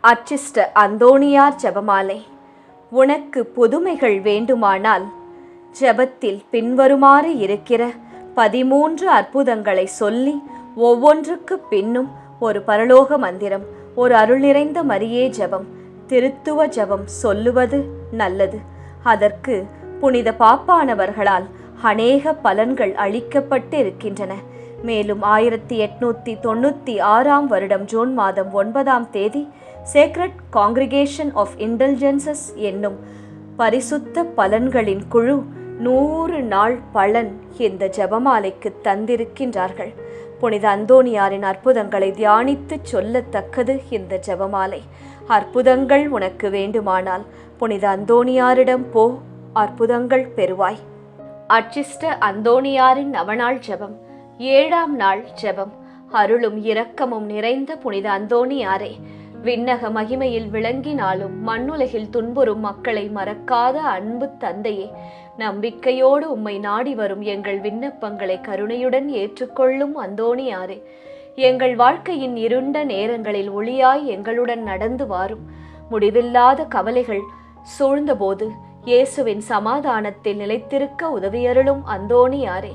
அச்சிஷ்ட அந்தோணியார் ஜெபமாலை. உனக்கு புதுமைகள் வேண்டுமானால் ஜெபத்தில் பின்வருமாறு இருக்கிற 13 அற்புதங்களை சொல்லி ஒவ்வொன்றுக்கு பின்னும் ஒரு பரலோக மந்திரம், ஒரு அருள் நிறைந்த மரியே ஜெபம், திருத்துவ ஜெபம் சொல்லுவது நல்லது. அதற்கு புனித பாப்பானவர்களால் அநேக பலன்கள் அளிக்கப்பட்டு இருக்கின்றன. மேலும் 1896 வருடம் ஜூன் மாதம் 9ஆம் தேதி சேக்ரட் காங்கிரிகேஷன் ஆஃப் இன்டெலிஜென்சஸ் என்னும் பரிசுத்த பலன்களின் குழு 100 நாள் பலன் இந்த ஜெபமாலைக்கு தந்திருக்கின்றார்கள். புனித அந்தோணியாரின் அற்புதங்களை தியானித்து சொல்லத்தக்கது இந்த ஜெபமாலை. அற்புதங்கள் உனக்கு வேண்டுமானால் புனித அந்தோணியாரிடம் போ, அற்புதங்கள் பெறுவாய். அச்சிஷ்ட அந்தோணியாரின் நவநாள் ஜெபம். 7ஆம் நாள் ஜெபம். அருளும் இரக்கமும் நிறைந்த புனித அந்தோணியாரே, விண்ணக மகிமையில் விளங்கினாலும் மண்ணுலகில் துன்புறும் மக்களை மறக்காத அன்பு தந்தையே, நம்பிக்கையோடு உம்மை நாடி வரும் எங்கள் விண்ணப்பங்களை கருணையுடன் ஏற்றுக்கொள்ளும் அந்தோணியாரே, எங்கள் வாழ்க்கையின் இருண்ட நேரங்களில் ஒளியாய் எங்களுடன் நடந்து வாரும். முடிவில்லாத கவலைகள் சூழ்ந்தபோது இயேசுவின் சமாதானத்தில் நிலைத்திருக்க உதவியருளும் அந்தோணியாரே,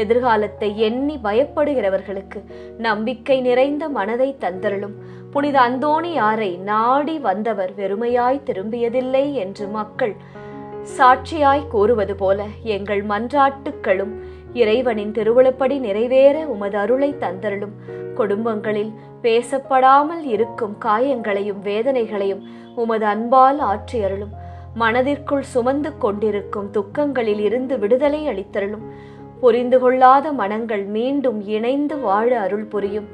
எதிர்காலத்தை எண்ணி பயப்படுகிறவர்களுக்கு நம்பிக்கை நிறைந்த மனதை தந்தருளும். புனித அந்தோணியாரை நாடி வந்தவர் வெறுமையாய் திரும்பியதில்லை என்று மக்கள் சாட்சியாய் கூறுவது போல எங்கள் மன்றாட்டுக்களும் இறைவனின் திருவுளப்படி நிறைவேற உமது அருளை தந்தருளும். குடும்பங்களில் பேசப்படாமல் இருக்கும் காயங்களையும் வேதனைகளையும் உமது அன்பால் ஆற்றியருளும். மனதிற்குள் சுமந்து கொண்டிருக்கும் துக்கங்களில் இருந்து விடுதலை அளித்தருளும். புரிந்து கொள்ளாத மனங்கள் மீண்டும் இணைந்து வாழ அருள் புரியும்.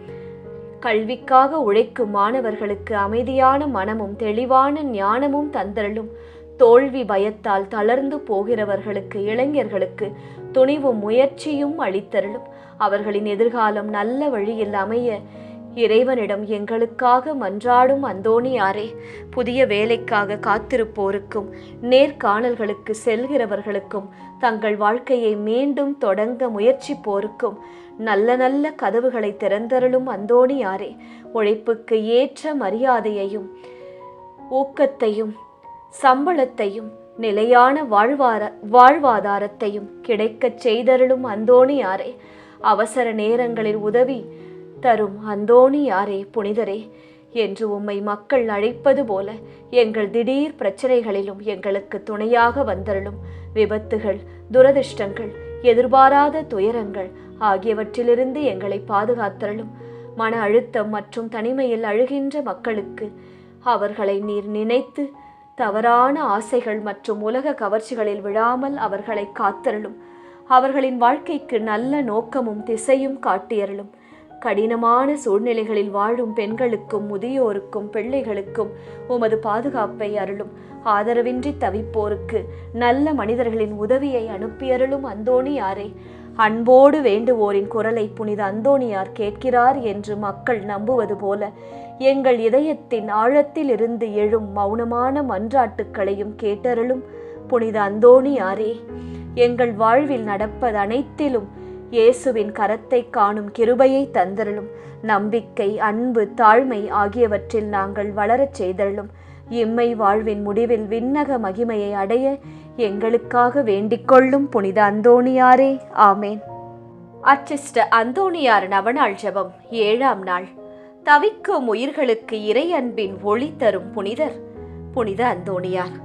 கல்விக்காக உழைக்கும் மாணவர்களுக்கு அமைதியான மனமும் தெளிவான ஞானமும் தந்தருளும். தோல்வி பயத்தால் தளர்ந்து போகிறவர்களுக்கு, இளைஞர்களுக்கு துணிவும் முயற்சியும் அளித்தருளும். அவர்களின் எதிர்காலம் நல்ல வழியில் அமைய இறைவனிடம் எங்களுக்காக மன்றாடும் அந்தோணியாரே, புதிய வேலைக்காக காத்திருப்போருக்கும், நேர்காணல்களுக்கு செல்கிறவர்களுக்கும், தங்கள் வாழ்க்கையை மீண்டும் தொடங்க முயற்சிப்போருக்கும் நல்ல நல்ல கதவுகளை திறந்தருளும் அந்தோணியாரே, உழைப்புக்கு ஏற்ற மரியாதையையும் ஊக்கத்தையும் சம்பளத்தையும் நிலையான வாழ்வாதாரத்தையும் கிடைக்கச் செய்தருளும் அந்தோணியாரே, அவசர நேரங்களில் உதவி தரும் அந்தோணியாரே புனிதரே என்று உம்மை மக்கள் அழைப்பது போல எங்கள் திடீர் பிரச்சனைகளிலும் எங்களுக்கு துணையாக வந்தருளும். விபத்துகள், துரதிர்ஷ்டங்கள், எதிர்பாராத துயரங்கள் ஆகியவற்றிலிருந்து எங்களை பாதுகாத்தருளும். மன அழுத்தம் மற்றும் தனிமையில் அழுகின்ற மக்களுக்கு அவர்களை நீர் நினைத்து தவறான ஆசைகள் மற்றும் உலக கவர்ச்சிகளில் விழாமல் அவர்களை காத்தருளும். அவர்களின் வாழ்க்கைக்கு நல்ல நோக்கமும் திசையும் காட்டியருளும். கடினமான சூழ்நிலைகளில் வாழும் பெண்களுக்கும், முதியோருக்கும், பிள்ளைகளுக்கும் உமது பாதுகாப்பை அருளும். ஆதரவின்றி தவிப்போருக்கு நல்ல மனிதர்களின் உதவியை அனுப்பியருளும் அந்தோணியாரே, அன்போடு வேண்டுவோரின் குரலை புனித அந்தோணியார் கேட்கிறார் என்று மக்கள் நம்புவது போல எங்கள் இதயத்தின் ஆழத்தில் இருந்து எழும் மௌனமான மன்றாட்டுக்களையும் கேட்டருளும் புனித அந்தோணியாரே. எங்கள் வாழ்வில் நடப்பது அனைத்திலும் இயேசுவின் கரத்தை காணும் கிருபையை தந்தருளும். நம்பிக்கை, அன்பு, தாழ்மை ஆகியவற்றில் நாங்கள் வளரச் செய்தருளும். இம்மை வாழ்வின் முடிவில் விண்ணக மகிமையை அடைய எங்களுக்காக வேண்டிக்கொள்ளும் புனித அந்தோணியாரே. ஆமேன். அச்சிஷ்ட அந்தோணியார் நவநாள் ஜெபம். 7ஆம் நாள். தவிக்கும் உயிர்களுக்கு இறை அன்பின் ஒளி தரும் புனிதர் புனித அந்தோணியார்,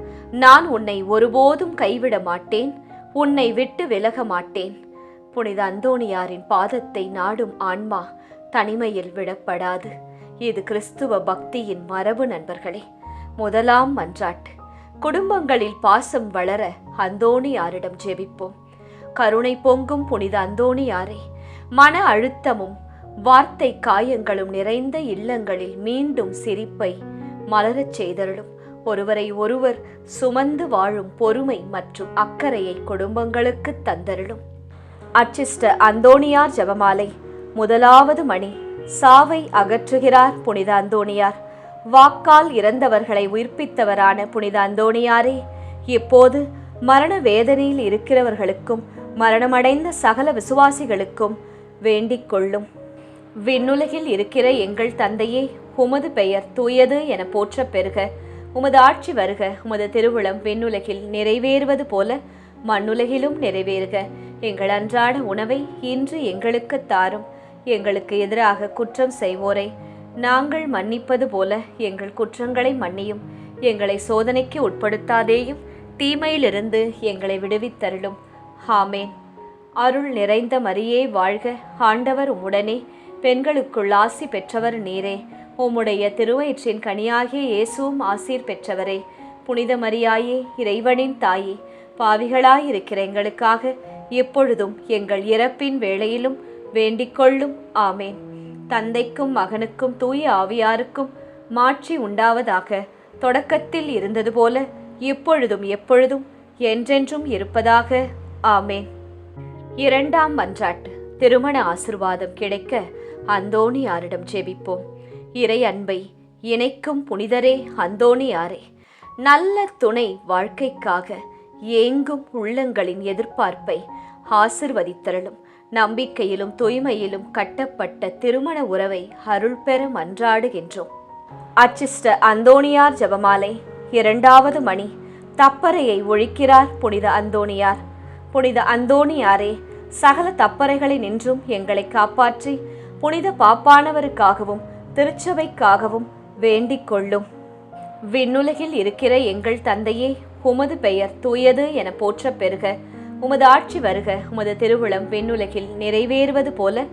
நான் உன்னை ஒருபோதும் கைவிட மாட்டேன், உன்னை விட்டு விலக மாட்டேன். புனித அந்தோணியாரின் பாதத்தை நாடும் ஆன்மா தனிமையில் விடப்படாது. இது கிறிஸ்துவ பக்தியின் மரபு நண்பர்களே. முதலாம் மன்றாட்டு. குடும்பங்களில் பாசம் வளர அந்தோணியாரிடம் ஜெபிப்போம். கருணை பொங்கும் புனித அந்தோணியாரே, மன அழுத்தமும் வார்த்தை காயங்களும் நிறைந்த இல்லங்களில் மீண்டும் சிரிப்பை மலரச் செய்தருளும். ஒருவரை ஒருவர் சுமந்து வாழும் பொறுமை மற்றும் அக்கறையை குடும்பங்களுக்கு தந்தருளும். அச்சிஷ்ட அந்தோணியார் ஜெபமாலை. முதலாவது மணி. சாவை அகற்றுகிறார் புனித அந்தோணியார். வாக்கால் இறந்தவர்களை உயிர்ப்பித்தவரான புனித அந்தோணியாரே, இப்போது மரண வேதனையில் இருக்கிறவர்களுக்கும் மரணமடைந்த சகல விசுவாசிகளுக்கும் வேண்டிக் கொள்ளும். விண்ணுலகில் இருக்கிற எங்கள் தந்தையே, உமது பெயர் தூயது என போற்றப் பெறுக. உமது ஆட்சி வருக. உமது திருவுளம் விண்ணுலகில் நிறைவேறுவது போல மண்ணுலகிலும் நிறைவேறுக. எங்கள் அன்றாட உணவை இன்று எங்களுக்கு தாரும். எங்களுக்கு எதிராக குற்றம் செய்வோரை நாங்கள் மன்னிப்பது போல எங்கள் குற்றங்களை மன்னியும். எங்களை சோதனைக்கு உட்படுத்தாதேயும், தீமையிலிருந்து எங்களை விடுவித்தருளும். ஆமேன். அருள் நிறைந்த மரியே வாழ்க. ஆண்டவர் உம்முடனே, பெண்களுக்குள் ஆசி பெற்றவர் நீரே. உம்முடைய திருவயிற்றின் கனியாகிய இயேசுவும் ஆசீர் பெற்றவரே. புனித மரியாயே, இறைவனின் தாயே, பாவிகளாயிருக்கிற எங்களுக்காக எப்பொழுதும் எங்கள் இறப்பின் வேளையிலும் வேண்டிக்கொள்ளும். ஆமேன். தந்தைக்கும் மகனுக்கும் தூய ஆவியாருக்கும் மாட்சி உண்டாவதாக. தொடக்கத்தில் இருந்தது போல இப்பொழுதும் எப்பொழுதும் என்றென்றும் இருப்பதாக. ஆமேன். இரண்டாம் மன்றாட்டு. திருமண ஆசிர்வாதம் கிடைக்க அந்தோணியாரிடம் ஜெபிப்போம். இறை அன்பை இணைக்கும் புனிதரே அந்தோணியாரே, நல்ல துணை வாழ்க்கைக்காக ஏங்கும் உள்ளங்களின் எதிர்பார்ப்பை ஆசிர்வதித்தருளும். நம்பிக்கையிலும் தூய்மையிலும் கட்டப்பட்ட திருமண உறவை அருள் பெற மன்றாடுகின்றோம். அச்சிஷ்ட அந்தோணியார் ஜெபமாலை. இரண்டாவது மணி. தப்பறையை ஒழிக்கிறார் புனித அந்தோணியார். புனித அந்தோணியாரே, சகல தப்பறைகளை நின்றும் எங்களை காப்பாற்றி புனித பாப்பானவருக்காகவும் திருச்சபைக்காகவும் வேண்டிக் கொள்ளும். விண்ணுலகில் இருக்கிற எங்கள் தந்தையே, உமது பெயர் தூயது என போற்றப் பெறுக. உமது ஆட்சி வருக. உமது திருவுளம் விண்ணுலகில் நிறைவேறுவது போல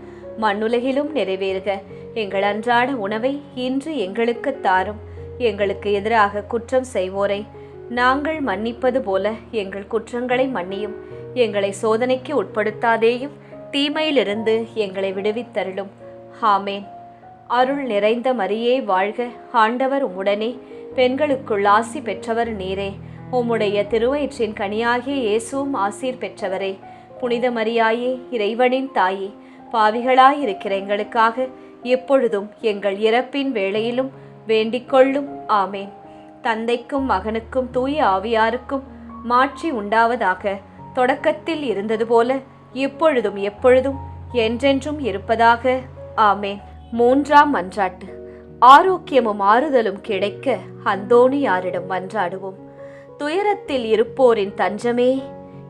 மண்ணுலகிலும் நிறைவேறுக. எங்கள் அன்றாட உணவை இன்று எங்களுக்கு தாரும். எங்களுக்கு எதிராக குற்றம் செய்வோரை நாங்கள் மன்னிப்பது போல எங்கள் குற்றங்களை மன்னியும். எங்களை சோதனைக்கு உட்படுத்தாதேயும், தீமையிலிருந்து எங்களை விடுவித்தருளும். ஆமேன். அருள் நிறைந்த மரியே வாழ்க. ஆண்டவர் உம்முடனே, பெண்களுக்குள் ஆசி பெற்றவர் நீரே. உம்முடைய திருவயிற்றின் கனியாகிய இயேசுவும் ஆசீர் பெற்றவரே. புனித மரியாயே, இறைவனின் தாயே, பாவிகளாயிருக்கிற எங்களுக்காக எப்பொழுதும் எங்கள் இறப்பின் வேளையிலும் வேண்டிக்கொள்ளும். ஆமேன். தந்தைக்கும் மகனுக்கும் தூய ஆவியாருக்கும் மாட்சி உண்டாவதாக. தொடக்கத்தில் இருந்தது போல இப்பொழுதும் எப்பொழுதும் என்றென்றும் இருப்பதாக. ஆமேன். மூன்றாம் மன்றாட்டு. ஆரோக்கியமும் ஆறுதலும் கிடைக்க அந்தோணியாரிடம் மன்றாடுவோம். துயரத்தில் இருப்போரின் தஞ்சமே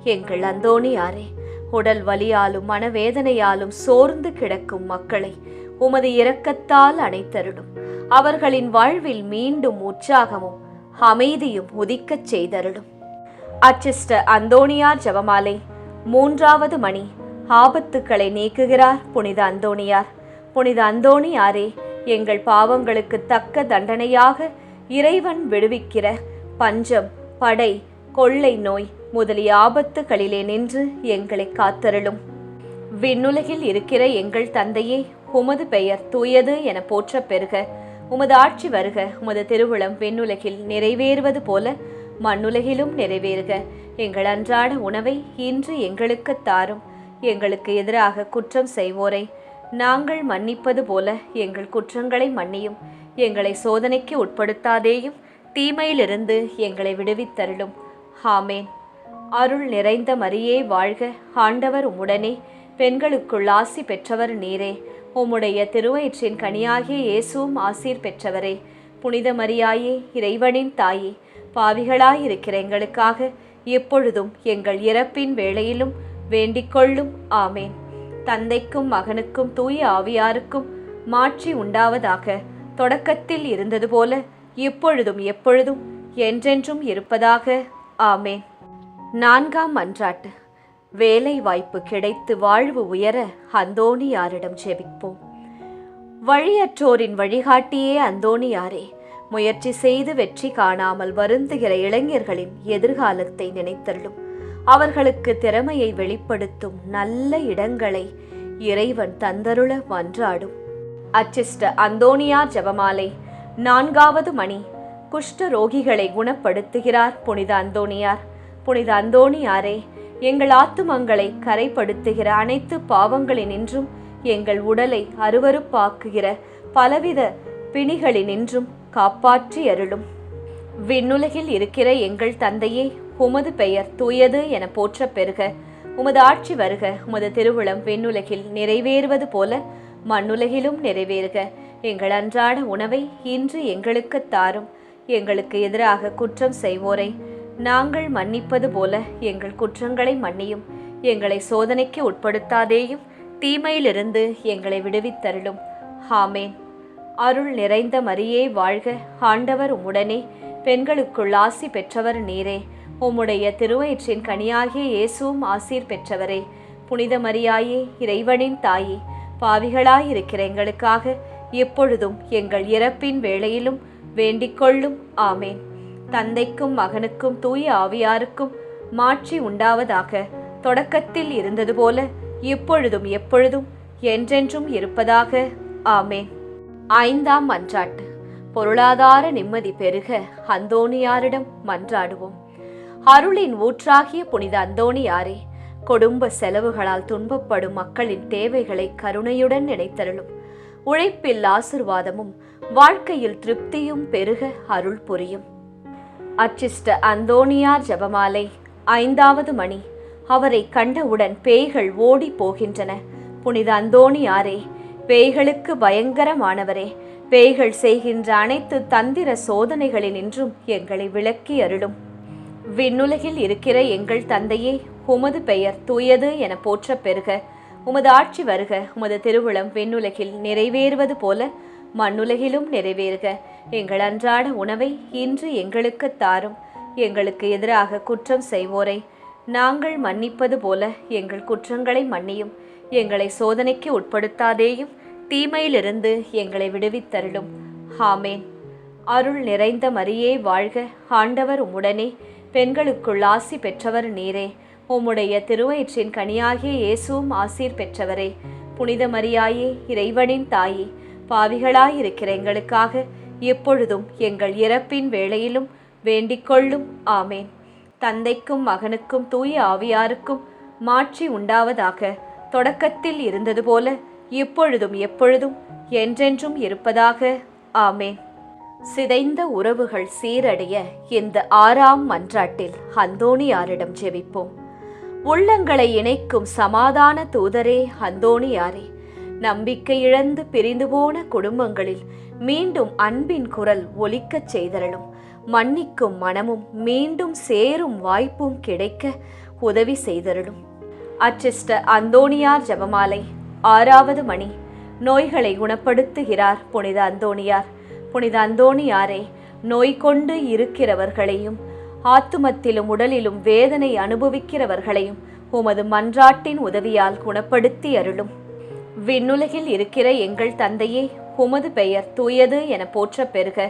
எங்கள் அந்தோணியாரே, உடல் வலியாலும் மனவேதனையாலும் சோர்ந்து கிடக்கும் மக்களை உமது இரக்கத்தால் அணைத்தருளும். அவர்களின் வாழ்வில் மீண்டும் உற்சாகமும் அமைதியும் உதிக்கச் செய்தருளும். அச்சிஷ்ட அந்தோணியார் ஜெபமாலை. மூன்றாவது மணி. ஆபத்துக்களை நீக்குகிறார் புனித அந்தோணியார். புனித அந்தோணியாரே, எங்கள் பாவங்களுக்கு தக்க தண்டனையாக இறைவன் விடுவிக்கிற பஞ்சம், படை, கொள்ளை நோய் முதலிய ஆபத்துகளிலே நின்று எங்களை காத்தருளும். விண்ணுலகில் இருக்கிற எங்கள் தந்தையே, உமது பெயர் தூயது என போற்றப் பெறுக. உமது ஆட்சி வருக. உமது திருவுளம் விண்ணுலகில் நிறைவேறுவது போல மண்ணுலகிலும் நிறைவேறுக. எங்கள் அன்றாட உணவை இன்று எங்களுக்கு தாரும். எங்களுக்கு எதிராக குற்றம் செய்வோரை நாங்கள் மன்னிப்பது போல எங்கள் குற்றங்களை மன்னியும். எங்களை சோதனைக்கு உட்படுத்தாதேயும், தீமையிலிருந்து எங்களை விடுவித்தருளும். ஆமேன். அருள் நிறைந்த மரியே வாழ்க. ஆண்டவர் உம்முடனே, பெண்களுக்குள் ஆசி பெற்றவர் நீரே. உம்முடைய திருவயிற்றின் கனியாகிய இயேசுவும் ஆசீர் பெற்றவரே. புனித மரியாயே, இறைவனின் தாயே, பாவிகளாயிருக்கிற எங்களுக்காக எப்பொழுதும் எங்கள் இறப்பின் வேளையிலும் வேண்டிக்கொள்ளும். ஆமேன். தந்தைக்கும் மகனுக்கும் தூய ஆவியாருக்கும் மாட்சி உண்டாவதாக. தொடக்கத்தில் இருந்தது போல இப்பொழுதும் எப்பொழுதும் என்றென்றும் இருப்பதாக. ஆமேன். நான்காம் மன்றாட்டு. வேலை வாய்ப்பு கிடைத்து வாழ்வு உயர அந்தோணியாரிடம் ஜெபிப்போம். வழியற்றோரின் வழிகாட்டியே அந்தோணியாரே, முயற்சி செய்து வெற்றி காணாமல் வருந்துகிற இளைஞர்களின் எதிர்காலத்தை நினைத்தருளும். அவர்களுக்கு திறமையை வெளிப்படுத்தும் நல்ல இடங்களை இறைவன் தந்தருள மன்றாடும். அச்சிஷ்ட அந்தோணியார் ஜெபமாலை. நான்காவது மணி. குஷ்ட ரோகிகளை குணப்படுத்துகிறார் புனித அந்தோணியார். புனித அந்தோணியாரே, எங்கள் ஆத்துமங்களை கரைப்படுத்துகிற அனைத்து பாவங்களினின்றும் எங்கள் உடலை அருவருப்பாக்குகிற பலவித பிணிகளினின்றும் காப்பாற்றி அருளும். விண்ணுலகில் இருக்கிற எங்கள் தந்தையே, உமது பெயர் தூயது என போற்றப் பெறுக. உமது ஆட்சி வருக. உமது திருவுளம் விண்ணுலகில் நிறைவேறுவது போல மண்ணுலகிலும் நிறைவேறுக. எங்கள் அன்றாட உணவை இன்று எங்களுக்கு தாரும். எங்களுக்கு எதிராக குற்றம் செய்வோரை நாங்கள் மன்னிப்பது போல எங்கள் குற்றங்களை மன்னியும். எங்களை சோதனைக்கு உட்படுத்தாதேயும், தீமையிலிருந்து எங்களை விடுவித்தருளும். ஆமேன். அருள் நிறைந்த மரியே வாழ்க, ஆண்டவர் உம்முடனே, பெண்களுக்குள் ஆசி பெற்றவர் நீரே. உம்முடைய திருவயிற்றின் கனியாகிய இயேசுவும் ஆசீர் பெற்றவரே. புனித மரியாயே, இறைவனின் தாயே, பாவிகளாயிருக்கிற எங்களுக்காக எப்பொழுதும் எங்கள் இறப்பின் வேளையிலும் வேண்டிக்கொள்ளும். ஆமேன். தந்தைக்கும் மகனுக்கும் தூய ஆவியாருக்கும் மாட்சி உண்டாவதாக. தொடக்கத்தில் இருந்தது போல இப்பொழுதும் எப்பொழுதும் என்றென்றும் இருப்பதாக. ஆமேன். ஐந்தாம் மன்றாட்டு. பொருளாதார நிம்மதி பெருக அந்தோணியாரிடம் மன்றாடுவோம். அருளின் ஊற்றாகிய புனித அந்தோணியாரே, குடும்ப செலவுகளால் துன்பப்படும் மக்களின் தேவைகளை கருணையுடன் நினைத்தருளும். உழைப்பில் ஆசிர்வாதமும் வாழ்க்கையில் திருப்தியும் பெருக அருள் புரியும். அச்சிஷ்ட அந்தோணியார் ஜெபமாலை. 5வது மணி. அவரை கண்டவுடன் பேய்கள் ஓடி போகின்றன. புனித அந்தோணியாரே, பேய்களுக்கு பயங்கரமானவரே, பேய்கள் செய்கின்ற அனைத்து தந்திர சோதனைகளினின்றும் எங்களை விலக்கி அருளும். விண்ணுலகில் இருக்கிற எங்கள் தந்தையே, உமது பெயர் தூயது என போற்ற பெறுக. உமது ஆட்சி வருக. உமது திருவுளம் விண்ணுலகில் நிறைவேறுவது போல மண்ணுலகிலும் நிறைவேறுக. எங்கள் அன்றாட உணவை இன்று எங்களுக்கு தாரும். எங்களுக்கு எதிராக குற்றம் செய்வோரை நாங்கள் மன்னிப்பது போல எங்கள் குற்றங்களை மன்னியும். எங்களை சோதனைக்கு உட்படுத்தாதேயும், தீமையிலிருந்து எங்களை விடுவித்தருளும். ஆமேன். அருள் நிறைந்த மரியே வாழ்க, ஆண்டவர் உம்முடனே, பெண்களுக்குள் ஆசி பெற்றவர் நீரே. உம்முடைய திருவயிற்றின் கனியாகிய இயேசுவும் ஆசீர் பெற்றவரே. புனித மரியாயே, இறைவனின் தாயே, பாவிகளாயிருக்கிற எங்களுக்காக எப்பொழுதும் எங்கள் இறப்பின் வேளையிலும் வேண்டிக்கொள்ளும். ஆமேன். தந்தைக்கும் மகனுக்கும் தூய ஆவியாருக்கும் மாட்சி உண்டாவதாக. தொடக்கத்தில் இருந்தது போல இப்பொழுதும் எப்பொழுதும் என்றென்றும் இருப்பதாக. ஆமேன். சிதைந்த உறவுகள் சீரடைய இந்த 6ஆம் மன்றாட்டில் அந்தோணியாரிடம் ஜெபிப்போம். உள்ளங்களை இணைக்கும் சமாதான தூதரே அந்தோணியாரே, நம்பிக்கை இழந்து பிரிந்து போன குடும்பங்களில் மீண்டும் அன்பின் குரல் ஒலிக்கச் செய்தருளும். மன்னிக்கும் மனமும் மீண்டும் சேரும் வாய்ப்பும் கிடைக்க உதவி செய்தருளும். அச்சிஷ்ட அந்தோணியார் ஜெபமாலை. 6வது மணி. நோய்களை குணப்படுத்துகிறார் புனித அந்தோணியார். புனித அந்தோணியாரே, நோய் கொண்டு இருக்கிறவர்களையும் ஆத்துமத்திலும் உடலிலும் வேதனை அனுபவிக்கிறவர்களையும் உமது மன்றாட்டின் உதவியால் குணப்படுத்தி அருளும். விண்ணுலகில் இருக்கிற எங்கள் தந்தையே, உமது பெயர் தூயது என போற்ற பெறுக.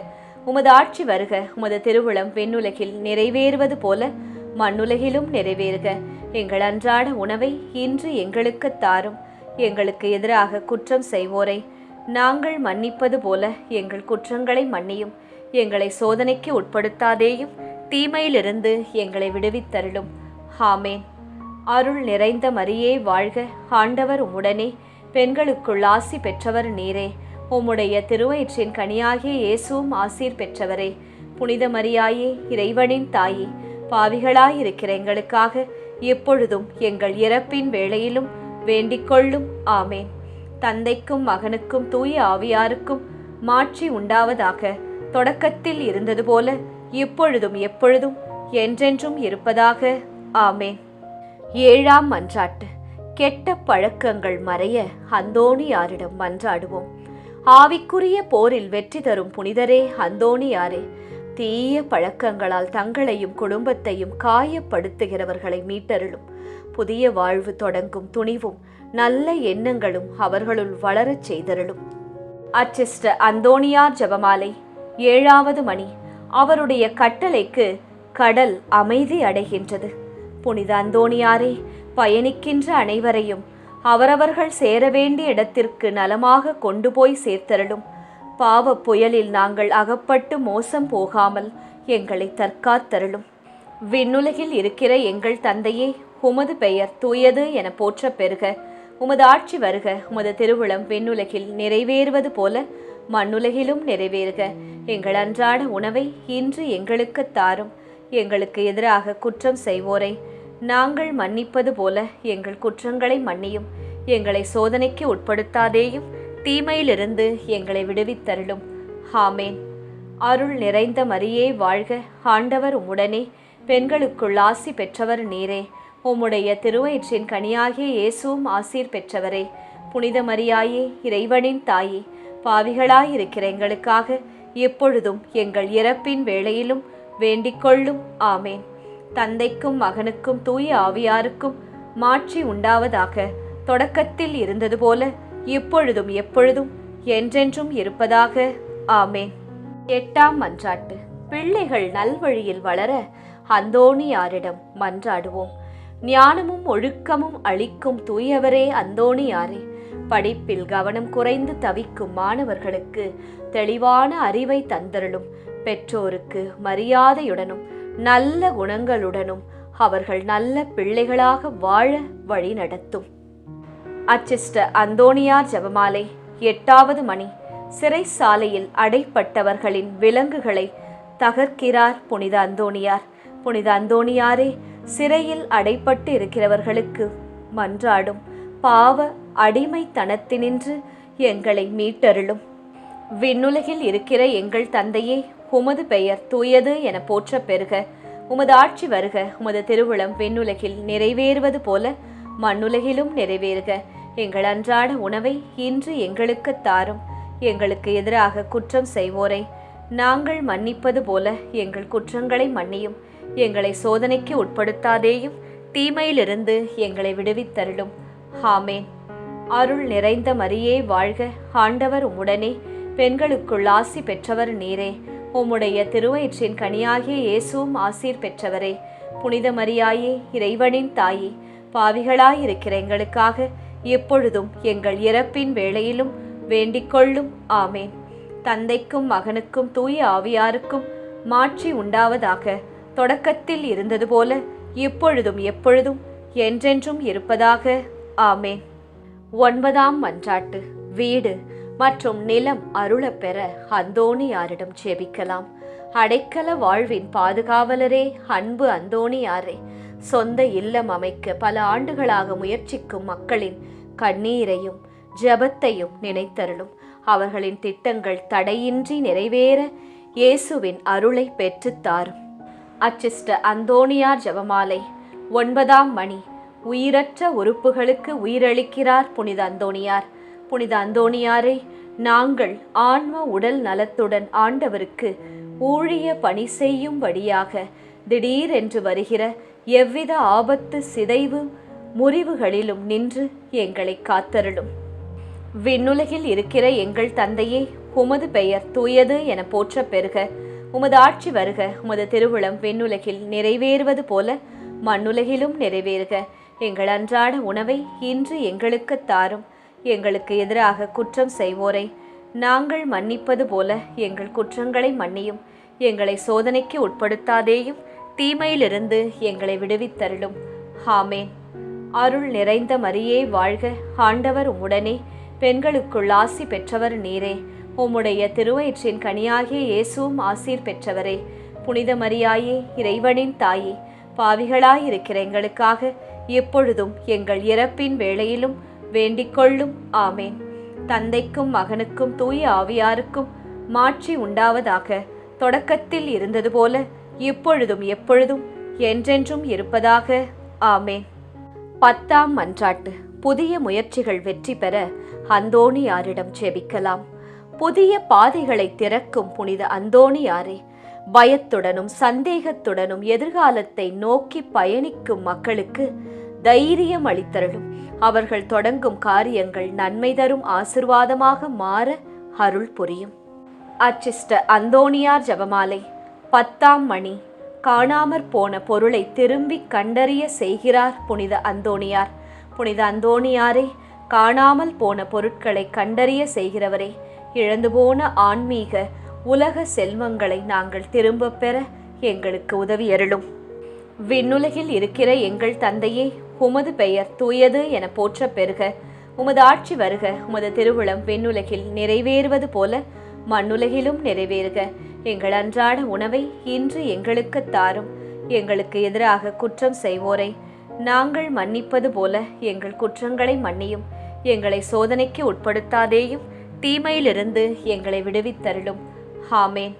உமது ஆட்சி வருக. உமது திருவுளம் விண்ணுலகில் நிறைவேறுவது போல மண்ணுலகிலும் நிறைவேறுக. எங்கள் அன்றாட உணவை இன்று எங்களுக்கு தாரும். எங்களுக்கு எதிராக குற்றம் செய்வோரை நாங்கள் மன்னிப்பது போல எங்கள் குற்றங்களை மன்னியும். எங்களை சோதனைக்கு உட்படுத்தாதேயும், தீமையிலிருந்து எங்களை விடுவித்தருளும். ஆமேன். அருள் நிறைந்த மரியே வாழ்க, ஆண்டவர் உம்முடனே, பெண்களுக்குள் ஆசி பெற்றவர் நீரே. உம்முடைய திருவயிற்றின் கனியாகிய இயேசுவும் ஆசீர் பெற்றவரே. புனித மரியாயே, இறைவனின் தாயே, பாவிகளாயிருக்கிற எங்களுக்காக எப்பொழுதும் எங்கள் இறப்பின் வேளையிலும் வேண்டிக்கொள்ளும். ஆமேன். தந்தைக்கும் மகனுக்கும் தூய ஆவியாருக்கும் மாட்சி உண்டாவதாக. தொடக்கத்தில் இருந்தது போல இப்பொழுதும் எப்பொழுதும் என்றென்றும் இருப்பதாக. ஆமேன். 7ஆம் மன்றாட்டு. கெட்ட பழக்கங்கள் மறைய அந்தோணியாரிடம் மன்றாடுவோம். ஆவிக்குரிய போரில் வெற்றி தரும் புனிதரே அந்தோணியாரே, தீய பழக்கங்களால் தங்களையும் குடும்பத்தையும் காயப்படுத்துகிறவர்களை மீட்டருளும். புதிய வாழ்வு தொடங்கும் துணிவும் நல்ல எண்ணங்களும் அவர்களுள் வளரச் செய்தருளும். அச்சிஷ்ட அந்தோணியார் ஜெபமாலை. 7வது மணி. அவருடைய கட்டளைக்கு கடல் அமைதி அடைகின்றது. புனித அந்தோணியாரே, பயணிக்கின்ற அனைவரையும் அவரவர்கள் சேர வேண்டிய இடத்திற்கு நலமாக கொண்டு போய் சேர்த்தருளும். பாவ புயலில் நாங்கள் அகப்பட்டு மோசம் போகாமல் எங்களை தற்காத்தருளும். விண்ணுலகில் இருக்கிற எங்கள் தந்தையே, உமது பெயர் தூயது என போற்ற பெறுக. உமது ஆட்சி வருக. உமது திருவுளம் விண்ணுலகில் நிறைவேறுவது போல மண்ணுலகிலும் நிறைவேறுக. எங்கள் அன்றாட உணவை இன்று எங்களுக்கு தாரும். எங்களுக்கு எதிராக குற்றம் செய்வோரை நாங்கள் மன்னிப்பது போல எங்கள் குற்றங்களை மன்னியும். எங்களை சோதனைக்கு உட்படுத்தாதேயும், தீமையிலிருந்து எங்களை விடுவித்தருளும். ஆமேன். அருள் நிறைந்த மரியே வாழ்க, ஆண்டவர் உம்முடனே, பெண்களுக்குள் ஆசி பெற்றவர் நீரே. உம்முடைய திருவயிற்றின் கனியாகிய இயேசுவும் ஆசீர் பெற்றவரே. புனித மரியாயே, இறைவனின் தாயே, பாவிகளாயிருக்கிற எங்களுக்காக எப்பொழுதும் எங்கள் இறப்பின் வேளையிலும் வேண்டிக்கொள்ளும். ஆமேன். தந்தைக்கும் மகனுக்கும் தூய ஆவியாருக்கும் மாட்சி உண்டாவதாக. தொடக்கத்தில் இருந்தது போல இப்பொழுதும் எப்பொழுதும் என்றென்றும் இருப்பதாக. ஆமேன். 8ஆம் மன்றாட்டு. பிள்ளைகள் நல்வழியில் வளர அந்தோணியாரிடம் மன்றாடுவோம். ஞானமும் ஒழுக்கமும் அளிக்கும் தூயவரே அந்தோணியாரே, படிப்பில் கவனம் குறைந்து தவிக்கும் மாணவர்களுக்கு தெளிவான அறிவை தந்தருளும். பெற்றோருக்கு மரியாதையுடனும் நல்ல குணங்களுடனும் அவர்கள் நல்ல பிள்ளைகளாக வாழ வழி நடத்தும். அச்சிஷ்ட அந்தோணியார் ஜெபமாலை. 8வது மணி. சிறைச்சாலையில் அடைப்பட்டவர்களின் விலங்குகளை தகர்க்கிறார் புனித அந்தோணியார். புனித அந்தோணியாரே, சிறையில் அடைப்பட்டு இருக்கிறவர்களுக்கு மன்றாடும். பாவ அடிமைத்தனத்தினின்று எங்களை மீட்டருளும். விண்ணுலகில் இருக்கிற எங்கள் தந்தையே, உமது பெயர் தூயது என போற்ற பெறுக. உமது ஆட்சி வருக. உமது திருவுளம் விண்ணுலகில் நிறைவேறுவது போல மண்ணுலகிலும் நிறைவேறுக. எங்கள் அன்றாட உணவை இன்று எங்களுக்கு தாரும். எங்களுக்கு எதிராக குற்றம் செய்வோரை நாங்கள் மன்னிப்பது போல எங்கள் குற்றங்களை மன்னியும். எங்களை சோதனைக்கு உட்படுத்தாதேயும், தீமையிலிருந்து எங்களை விடுவித்தருளும். ஆமேன். அருள் நிறைந்த மரியே வாழ்க, ஆண்டவர் உம்முடனே, பெண்களுக்குள் ஆசி பெற்றவர் நீரே. உம்முடைய திருவயிற்றின் கனியாகிய இயேசுவும் ஆசீர் பெற்றவரே. புனித மரியாயே, இறைவனின் தாயே, பாவிகளாயிருக்கிற எங்களுக்காக எப்பொழுதும் எங்கள் இறப்பின் வேளையிலும் வேண்டிக்கொள்ளும். ஆமேன். தந்தைக்கும் மகனுக்கும் தூய ஆவியாருக்கும் மாட்சி உண்டாவதாக. தொடக்கத்தில் இருந்தது போல இப்பொழுதும் எப்பொழுதும் என்றென்றும் இருப்பதாக. ஆமேன். 9ஆம் மன்றாட்டு. வீடு மற்றும் நிலம் அருளப்பெற அந்தோணியாரிடம் ஜெபிக்கலாம். அடைக்கல வாழ்வின் பாதுகாவலரே, அன்பு அந்தோணியாரே, சொந்த இல்லம் அமைக்க பல ஆண்டுகளாக முயற்சிக்கும் மக்களின் கண்ணீரையும் ஜெபத்தையும் நினைத்தருளும். அவர்களின் திட்டங்கள் தடையின்றி நிறைவேற இயேசுவின் அருளை பெற்றுத்தாரும். அச்சிஷ்ட அந்தோணியார் ஜெபமாலை. 9ஆம் மணி. உயிரற்ற உறுப்புகளுக்கு உயிரளிக்கிறார் புனித அந்தோணியார். புனித அந்தோணியாரை, நாங்கள் ஆன்ம உடல் நலத்துடன் ஆண்டவருக்கு ஊழிய பணி செய்யும்படியாக திடீரென்று வருகிற எவ்வித ஆபத்து, சிதைவு, முறிவுகளிலும் நின்று எங்களை காத்தருளும். விண்ணுலகில் இருக்கிற எங்கள் தந்தையே, உமது பெயர் தூயது என போற்ற பெறுக. உமது ஆட்சி வருக. உமது திருவுளம் விண்ணுலகில் நிறைவேறுவது போல மண்ணுலகிலும் நிறைவேறுக. எங்கள் அன்றாட உணவை இன்று எங்களுக்கு தாரும். எங்களுக்கு எதிராக குற்றம் செய்வோரை நாங்கள் மன்னிப்பது போல எங்கள் குற்றங்களை மன்னியும். எங்களை சோதனைக்கு உட்படுத்தாதேயும், தீமையிலிருந்து எங்களை விடுவித்தருளும். ஆமேன். அருள் நிறைந்த மரியே வாழ்க, ஆண்டவர் உம்முடனே, பெண்களுக்குள் ஆசி பெற்றவர் நீரே. உம்முடைய திருவயிற்றின் கனியாகிய இயேசுவும் ஆசீர் பெற்றவரே. புனித மரியாயே, இறைவனின் தாயே, பாவிகளாயிருக்கிற எங்களுக்காக எப்பொழுதும் எங்கள் இறப்பின் வேளையிலும் வேண்டிக்கொள்ளும். ஆமேன். தந்தைக்கும் மகனுக்கும் தூய ஆவியாருக்கும் மாட்சி உண்டாவதாக. தொடக்கத்தில் இருந்தது போல இப்பொழுதும் எப்பொழுதும் என்றென்றும் இருப்பதாக. ஆமேன். 10ஆம் மன்றாட்டு. புதிய முயற்சிகள் வெற்றி பெற அந்தோணியாரிடம் ஜெபிக்கலாம். புதிய பாதைகளை திறக்கும் புனித அந்தோணியாரே, பயத்துடனும் சந்தேகத்துடனும் எதிர்காலத்தை நோக்கி பயணிக்கும் மக்களுக்கு தைரியம் அளித்தருளும். அவர்கள் தொடங்கும் காரியங்கள் நன்மை தரும் ஆசிர்வாதமாக மாற அருள் புரியும். அச்சிஷ்ட அந்தோணியார் ஜெபமாலை. 10ஆம் மணி. காணாமற் போன பொருளை திரும்பி கண்டறிய செய்கிறார் புனித அந்தோணியார். புனித அந்தோணியாரே, காணாமல் போன பொருட்களை கண்டறிய செய்கிறவரே, இழந்து போன ஆன்மீக உலக செல்வங்களை நாங்கள் திரும்ப பெற எங்களுக்கு உதவியருளும். விண்ணுலகில் இருக்கிற எங்கள் தந்தையே, உமது பெயர் தூயது என போற்ற பெறுக. உமது ஆட்சி வருக. உமது திருவுளம் விண்ணுலகில் நிறைவேறுவது போல மண்ணுலகிலும் நிறைவேறுக. எங்கள் அன்றாட உணவை இன்று எங்களுக்கு தாரும். எங்களுக்கு எதிராக குற்றம் செய்வோரை நாங்கள் மன்னிப்பது போல எங்கள் குற்றங்களை மன்னியும். எங்களை சோதனைக்கு உட்படுத்தாதேயும், தீமையிலிருந்து எங்களை விடுவித்தருளும். ஆமேன்.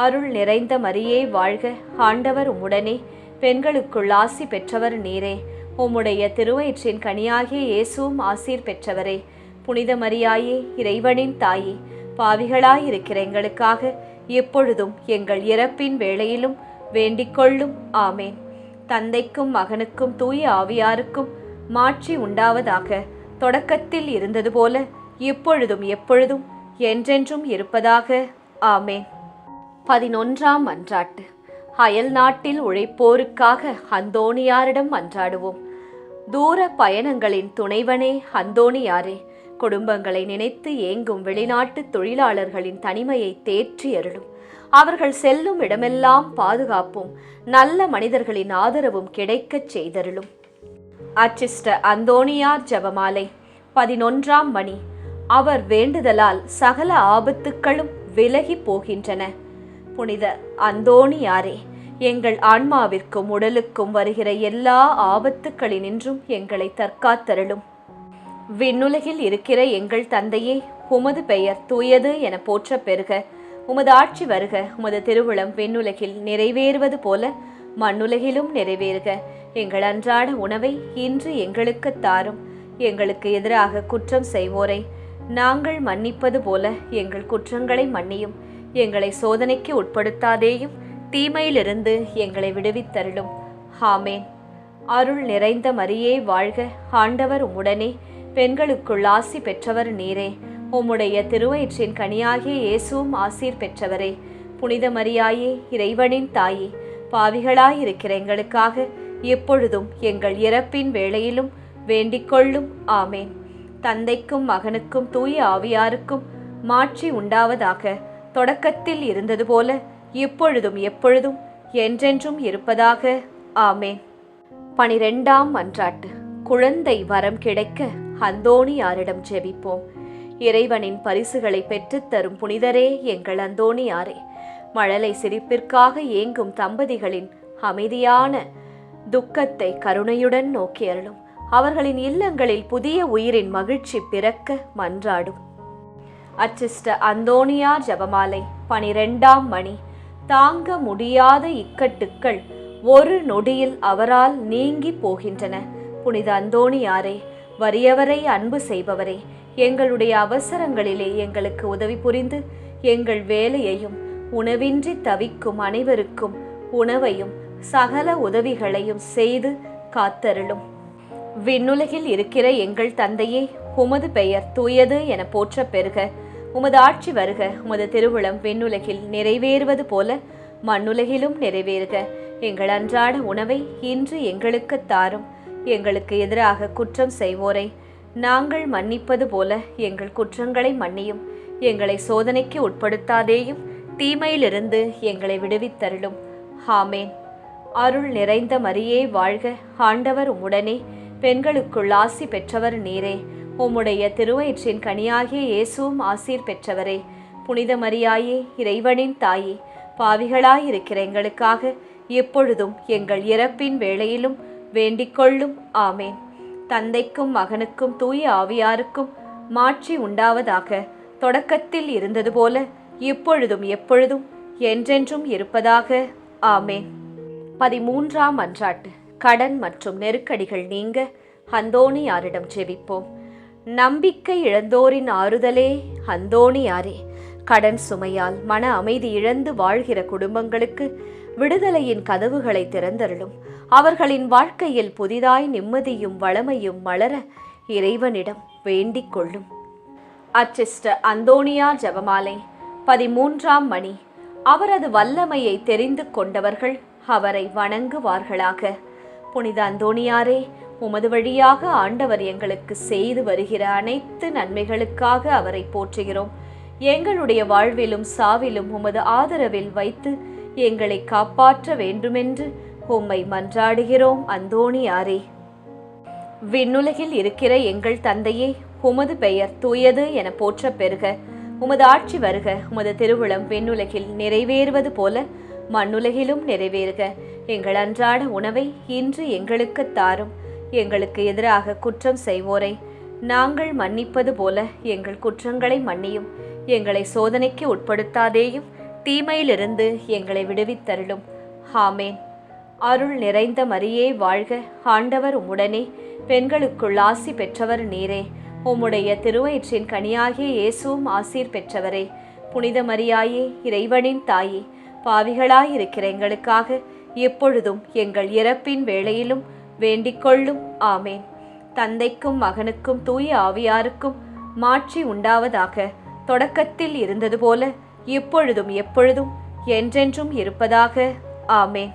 அருள் நிறைந்த மரியே வாழ்க, ஆண்டவர் உம்முடனே, பெண்களுக்குள் ஆசி பெற்றவர் நீரே. உம்முடைய திருவயிற்றின் கனியாகிய இயேசுவும் ஆசீர் பெற்றவரே. புனித மரியாயே, இறைவனின் தாயே, பாவிகளாயிருக்கிற எங்களுக்காக எப்பொழுதும் எங்கள் இறப்பின் வேளையிலும் வேண்டிக்கொள்ளும். ஆமேன். தந்தைக்கும் மகனுக்கும் தூய ஆவியாருக்கும் மாட்சி உண்டாவதாக. தொடக்கத்தில் இருந்தது போல இப்பொழுதும் எப்பொழுதும் என்றென்றும் இருப்பதாக. ஆமேன். 11ஆம் மன்றாட்டு. அயல் நாட்டில் உழைப்போருக்காக அந்தோணியாரிடம் மன்றாடுவோம். தூர பயணங்களின் துணைவனே அந்தோணியாரே, குடும்பங்களை நினைத்து ஏங்கும் வெளிநாட்டு தொழிலாளர்களின் தனிமையை தேற்றி அருளும். அவர்கள் செல்லும் இடமெல்லாம் பாதுகாப்பும் நல்ல மனிதர்களின் ஆதரவும் கிடைக்கச் செய்தருளும். அச்சிஷ்ட அந்தோணியார் ஜெபமாலை. 11ஆம் மணி. அவர் வேண்டுதலால் சகல ஆபத்துக்களும் விலகி போகின்றன. புனித அந்தோணியாரே, எங்கள் ஆன்மாவிற்கும் உடலுக்கும் வருகிற எல்லா ஆபத்துக்களினின்றும் எங்களை தற்காத்தருளும். விண்ணுலகில் இருக்கிற எங்கள் தந்தையே, உமது பெயர் தூயது என போற்ற பெறுக. உமது ஆட்சி வருக. உமது திருவுளம் விண்ணுலகில் நிறைவேறுவது போல மண்ணுலகிலும் நிறைவேறுக. எங்கள் அன்றாட உணவை இன்று எங்களுக்கு தாரும். எங்களுக்கு எதிராக குற்றம் செய்வோரை நாங்கள் மன்னிப்பது போல எங்கள் குற்றங்களை மன்னியும். எங்களை சோதனைக்கு உட்படுத்தாதேயும், தீமையிலிருந்து எங்களை விடுவித்தருளும். ஆமேன். அருள் நிறைந்த மரியே வாழ்க, ஆண்டவர் உம்முடனே, பெண்களுக்குள் ஆசி பெற்றவர் நீரே. உம்முடைய திருவயிற்றின் கனியாகிய இயேசுவும் ஆசீர் பெற்றவரே. புனித மரியாயே, இறைவனின் தாயே, பாவிகளாயிருக்கிற எங்களுக்காக எப்பொழுதும் எங்கள் இறப்பின் வேளையிலும் வேண்டிக்கொள்ளும். ஆமேன். தந்தைக்கும் மகனுக்கும் தூய ஆவியாருக்கும் மாட்சி உண்டாவதாக. தொடக்கத்தில் இருந்தது போல இப்பொழுதும் எப்பொழுதும் என்றென்றும் இருப்பதாக. ஆமேன். 12ஆம் மன்றாட்டு. குழந்தை வரம் கிடைக்க அந்தோணியாரிடம் ஜெபிப்போம். இறைவனின் பரிசுகளை பெற்றுத்தரும் புனிதரே எங்கள் அந்தோணியாரே, மழலை சிரிப்பிற்காக ஏங்கும் தம்பதிகளின் அமைதியான துக்கத்தை கருணையுடன் நோக்கி அருளும். அவர்களின் இல்லங்களில் புதிய உயிரின் மகிழ்ச்சி பிறக்க மன்றாடும். அச்சிஷ்ட அந்தோணியார் ஜெபமாலை. 12ஆம் மணி. தாங்க முடியாத இக்கட்டுக்கள் ஒரு நொடியில் அவரால் நீங்கி போகின்றன. புனித அந்தோணியாரே, வறியவரை அன்பு செய்பவரே, எங்களுடைய அவசரங்களிலே எங்களுக்கு உதவி புரிந்து எங்கள் வேலையையும் உணவின்றி தவிக்கும் அனைவருக்கும் உணவையும் சகல உதவிகளையும் செய்து காத்தருளும். விண்ணுலகில் இருக்கிற எங்கள் தந்தையே, உமது பெயர் தூயது என போற்ற பெறுக. உமது ஆட்சி வருக. உமது திருவுளம் விண்ணுலகில் நிறைவேறுவது போல மண்ணுலகிலும் நிறைவேறுக. எங்கள் அன்றாட உணவை இன்று எங்களுக்கு தாரும். எங்களுக்கு எதிராக குற்றம் செய்வோரை நாங்கள் மன்னிப்பது போல எங்கள் குற்றங்களை மன்னியும். எங்களை சோதனைக்கு உட்படுத்தாதேயும், தீமையிலிருந்து எங்களை விடுவித்தருளும். ஆமேன். அருள் நிறைந்த மரியே வாழ்க, ஆண்டவர் உம்முடனே, பெண்களுக்குள் ஆசி பெற்றவர் நீரே. உம்முடைய திருவயிற்றின் கனியாகிய இயேசுவும் ஆசீர் பெற்றவரே. புனித மரியாயே, இறைவனின் தாயே, பாவிகளாயிருக்கிற எங்களுக்காக எப்பொழுதும் எங்கள் இறப்பின் வேளையிலும் வேண்டிக்கொள்ளும். ஆமேன். தந்தைக்கும் மகனுக்கும் தூய ஆவியாருக்கும் மாட்சி உண்டாவதாக. தொடக்கத்தில் இருந்தது போல இப்பொழுதும் எப்பொழுதும் என்றென்றும் இருப்பதாக. ஆமேன். 13ஆம் மன்றாட்டு. கடன் மற்றும் நெருக்கடிகள் நீங்க அந்தோணியாரிடம் ஜெபிப்போம். நம்பிக்கை இழந்தோரின் ஆறுதலே அந்தோணியாரே, கடன் சுமையால் மன அமைதி இழந்து வாழ்கிற குடும்பங்களுக்கு விடுதலையின் கதவுகளை திறந்தருளும். அவர்களின் வாழ்க்கையில் புதிதாய் நிம்மதியும் வளமையும் மலர இறைவனிடம் வேண்டிக் கொள்ளும். அச்சிஷ்ட அந்தோணியார் ஜெபமாலை. 13ஆம் மணி. அவரது வல்லமையை தெரிந்து கொண்டவர்கள் அவரை வணங்குவார்களாக. புனித அந்தோணியாரே, உமது வழியாக ஆண்டவர் எங்களுக்கு செய்து வருகிற அனைத்து நன்மைகளுக்காக அவரை போற்றுகிறோம். எங்களுடைய வாழ்விலும் சாவிலும் உமது ஆதரவில் வைத்து எங்களை காப்பாற்ற வேண்டுமென்று உம்மை மன்றாடுகிறோம். அந்தோணியாரே, விண்ணுலகில் இருக்கிற எங்கள் தந்தையே, உமது பெயர் தூயது என போற்ற பெறுக. உமது ஆட்சி வருக. உமது திருவுளம் விண்ணுலகில் நிறைவேறுவது போல மண்ணுலகிலும் நிறைவேறுக. எங்கள் அன்றாட உணவை இன்று எங்களுக்கு தாரும். எங்களுக்கு எதிராக குற்றம் செய்வோரை நாங்கள் மன்னிப்பது போல எங்கள் குற்றங்களை மன்னியும். எங்களை சோதனைக்கு உட்படுத்தாதேயும், தீமையிலிருந்து எங்களை விடுவித்தருளும். ஆமேன். அருள் நிறைந்த மரியே வாழ்க, ஆண்டவர் உம்முடனே, பெண்களுக்குள் ஆசி பெற்றவர் நீரே. உம்முடைய திருவயிற்றின் கனியாகிய இயேசுவும் ஆசீர் பெற்றவரே. புனித மரியாயே, இறைவனின் தாயே, பாவிகளாயிருக்கிற எங்களுக்காக எப்பொழுதும் எங்கள் இறப்பின் வேளையிலும் வேண்டிக்கொள்ளும். ஆமேன். தந்தைக்கும் மகனுக்கும் தூய ஆவியாருக்கும் மாட்சி உண்டாவதாக. தொடக்கத்தில் இருந்தது போல இப்பொழுதும் எப்பொழுதும் என்றென்றும் இருப்பதாக. ஆமேன்.